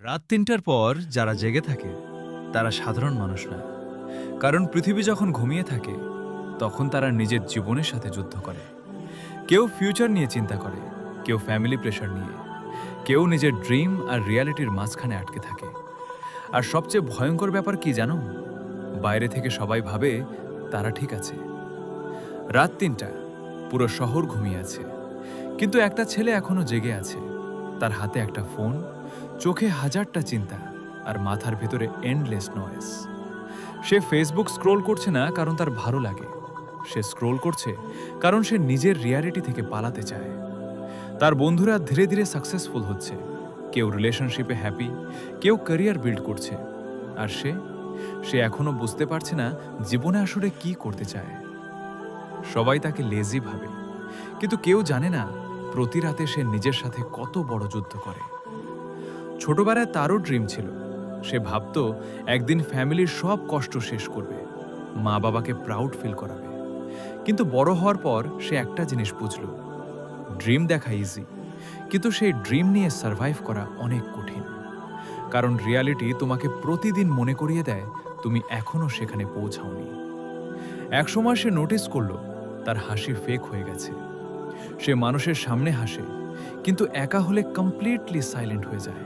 রাত ৩টার পর যারা জেগে থাকে তারা সাধারণ মানুষ না। কারণ পৃথিবী যখন ঘুমিয়ে থাকে তখন তারা নিজের জীবনের সাথে যুদ্ধ করে। কেউ ফিউচার নিয়ে চিন্তা করে, কেউ ফ্যামিলি প্রেশার নিয়ে, কেউ নিজের ড্রিম আর রিয়ালিটির মাঝখানে আটকে থাকে। আর সবচেয়ে ভয়ঙ্কর ব্যাপার কি জানো? বাইরে থেকে সবাই ভাবে তারা ঠিক আছে। রাত ৩টা, পুরো শহর ঘুমিয়ে আছে, কিন্তু একটা ছেলে এখনো জেগে আছে। তার হাতে একটা ফোন, চোখে হাজারটা চিন্তা আর মাথার ভেতরে এন্ডলেস নয়েস। সে ফেসবুক স্ক্রোল করছে না কারণ তার ভালো লাগে, সে স্ক্রোল করছে কারণ সে নিজের রিয়ালিটি থেকে পালাতে চায়। তার বন্ধুরা ধীরে ধীরে সাকসেসফুল হচ্ছে, কেউ রিলেশনশিপে হ্যাপি, কেউ ক্যারিয়ার বিল্ড করছে। আর সে সে এখনো বুঝতে পারছে না জীবনে আসলে কি করতে চায়। সবাই তাকে লেজি ভাবে, কিন্তু কেউ জানে না প্রতি রাতে সে নিজের সাথে কত বড় যুদ্ধ করে। ছোটবেলায় তারও ড্রিম ছিল, সে ভাবতো একদিন ফ্যামিলির সব কষ্ট শেষ করবে, মা বাবাকে প্রাউড ফিল করাবে। কিন্তু বড় হওয়ার পর সে একটা জিনিস বুঝল, ড্রিম দেখা ইজি, কিন্তু সেই ড্রিম নিয়ে সার্ভাইভ করা অনেক কঠিন। কারণ রিয়ালিটি তোমাকে প্রতিদিন মনে করিয়ে দেয় তুমি এখনো সেখানে পৌঁছাওনি। একসময় সে নোটিস করল তার হাসি ফেক হয়ে গেছে। সে মানুষের সামনে হাসে, কিন্তু একা হলে কমপ্লিটলি সাইলেন্ট হয়ে যায়।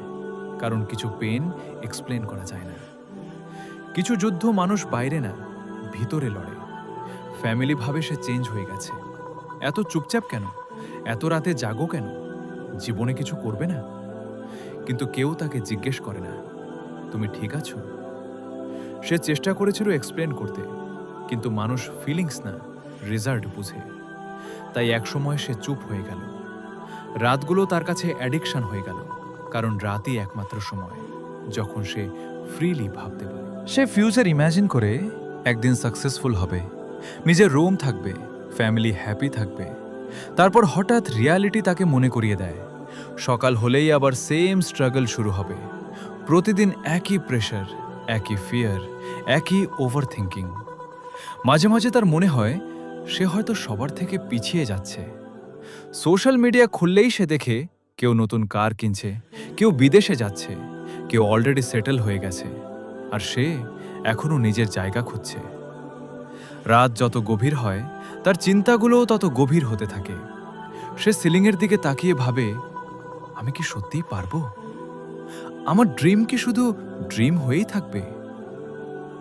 কারণ কিছু পেন এক্সপ্লেন করা যায় না। কিছু যুদ্ধ মানুষ বাইরে না, ভিতরে লড়ে। ফ্যামিলি ভাবে সে চেঞ্জ হয়ে গেছে, এত চুপচাপ কেন, এত রাতে জাগো কেন, জীবনে কিছু করবে না। কিন্তু কেউ তাকে জিজ্ঞেস করে না তুমি ঠিক আছো। সে চেষ্টা করেছিল এক্সপ্লেন করতে, কিন্তু মানুষ ফিলিংস না, রেজাল্ট বুঝে। তাই একসময় সে চুপ হয়ে গেল। রাতগুলো তার কাছে অ্যাডিকশন হয়ে গেল, কারণ রাতই একমাত্র সময় যখন সে ফ্রিলি ভাবতে পারে। সে ফিউচার ইম্যাজিন করে একদিন সাকসেসফুল হবে, নিজের রুম থাকবে, ফ্যামিলি হ্যাপি থাকবে। তারপর হঠাৎ রিয়ালিটি তাকে মনে করিয়ে দেয়, সকাল হলেই আবার সেম স্ট্রাগল শুরু হবে। প্রতিদিন একই প্রেশার, একই ফিয়ার, একই ওভার থিঙ্কিং। মাঝে মাঝে তার মনে হয় সে হয়তো সবার থেকে পিছিয়ে যাচ্ছে। সোশ্যাল মিডিয়া খুললেই সে দেখে কেউ নতুন কার কিনছে, কেউ বিদেশে যাচ্ছে, কেউ অলরেডি সেটেল হয়ে গেছে, আর সে এখনো নিজের জায়গা খুঁজছে। রাত যত গভীর হয় তার চিন্তাগুলোও তত গভীর হতে থাকে। সে সিলিংয়ের দিকে তাকিয়ে ভাবে, আমি কি সত্যিই পারবো? আমার ড্রিম কি শুধু ড্রিম হয়েই থাকবে?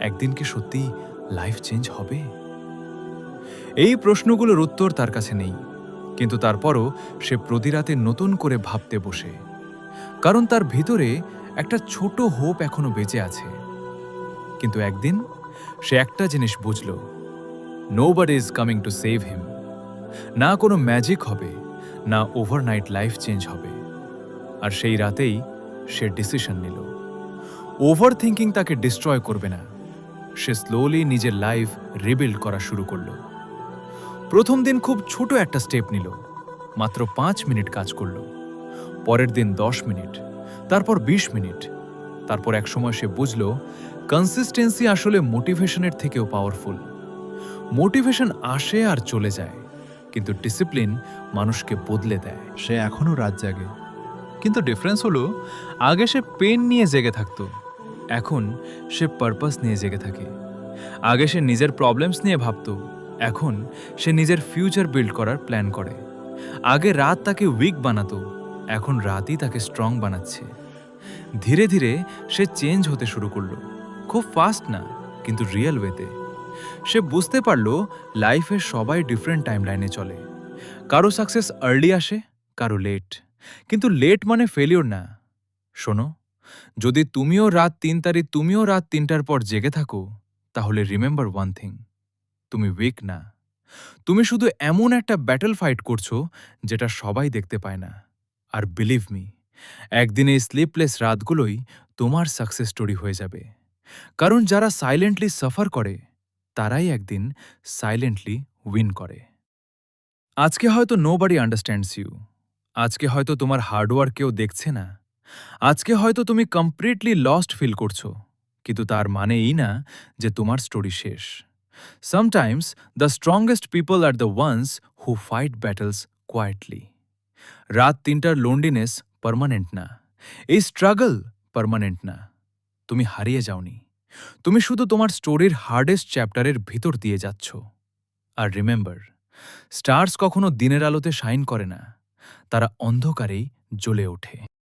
একদিন কি সত্যি লাইফ চেঞ্জ হবে? এই প্রশ্নগুলোর উত্তর তার কাছে নেই, কিন্তু তারপরও সে প্রতি রাতে নতুন করে ভাবতে বসে। কারণ তার ভিতরে একটা ছোট হোপ এখনো বেঁচে আছে। কিন্তু একদিন সে একটা জিনিস বুঝল, nobody is coming to save হিম। না কোনো ম্যাজিক হবে, না ওভারনাইট লাইফ চেঞ্জ হবে। আর সেই রাতেই সে ডিসিশন নিল, ওভার থিঙ্কিং তাকে ডিস্ট্রয় করবে না। সে স্লোলি নিজের লাইফ রিবিল্ড করা শুরু করলো। প্রথম দিন খুব ছোট একটা স্টেপ নিল, মাত্র 5 মিনিট কাজ করল। পরের দিন 10 মিনিট, তারপর 20 মিনিট। তারপর একসময় সে বুঝল কনসিস্টেন্সি আসলে মোটিভেশনের থেকেও পাওয়ারফুল। মোটিভেশন আসে আর চলে যায়, কিন্তু ডিসিপ্লিন মানুষকে বদলে দেয়। সে এখনো রাত জাগে, কিন্তু ডিফারেন্স হলো আগে সে পেন নিয়ে জেগে থাকতো, এখন সে পারপাস নিয়ে জেগে থাকে। আগে সে নিজের প্রবলেমস নিয়ে ভাবতো, এখন সে নিজের ফিউচার বিল্ড করার প্ল্যান করে। আগে রাত তাকে উইক বানাতো, এখন রাতই তাকে স্ট্রং বানাচ্ছে। ধীরে ধীরে সে চেঞ্জ হতে শুরু করলো, খুব ফাস্ট না, কিন্তু রিয়েল ওয়েতে। সে বুঝতে পারলো লাইফে সবাই ডিফারেন্ট টাইমলাইনে চলে। কারো সাকসেস আর্লি আসে, কারো লেট। কিন্তু লেট মানে ফেলিওর না। শোনো, যদি তুমিও রাত 3টার পর জেগে থাকো, তাহলে রিমেম্বার ওয়ান থিং, তুমি উইক না। তুমি শুধু এমন একটা ব্যাটল ফাইট করছো যেটা সবাই দেখতে পায় না। আর বিলিভ মি, একদিন এই স্লিপলেস রাতগুলোই তোমার সাকসেস স্টোরি হয়ে যাবে। কারণ যারা সাইলেন্টলি সাফার করে তারাই একদিন সাইলেন্টলি উইন করে। আজকে হয়তো নোবডি আন্ডারস্ট্যান্ডস ইউ। আজকে হয়তো তোমার হার্ডওয়ার্ক কেউ দেখছে না। আজকে হয়তো তুমি কমপ্লিটলি লস্ট ফিল করছো, কিন্তু তার মানে এই না যে তোমার স্টোরি শেষ। Sometimes the strongest people are the ones who fight battles quietly. রাত 3টার লোনলিনেস পার্মানেন্ট না, এই স্ট্রাগল পার্মানেন্ট না। তুমি হারিয়ে যাওনি। তুমি শুধু তোমার স্টোরির হার্ডেস্ট চ্যাপ্টারের ভিতর দিয়ে যাচ্ছ। আর রিমেম্বার, স্টার্স কখনো দিনের আলোতে শাইন করে না, তারা অন্ধকারেই জ্বলে ওঠে।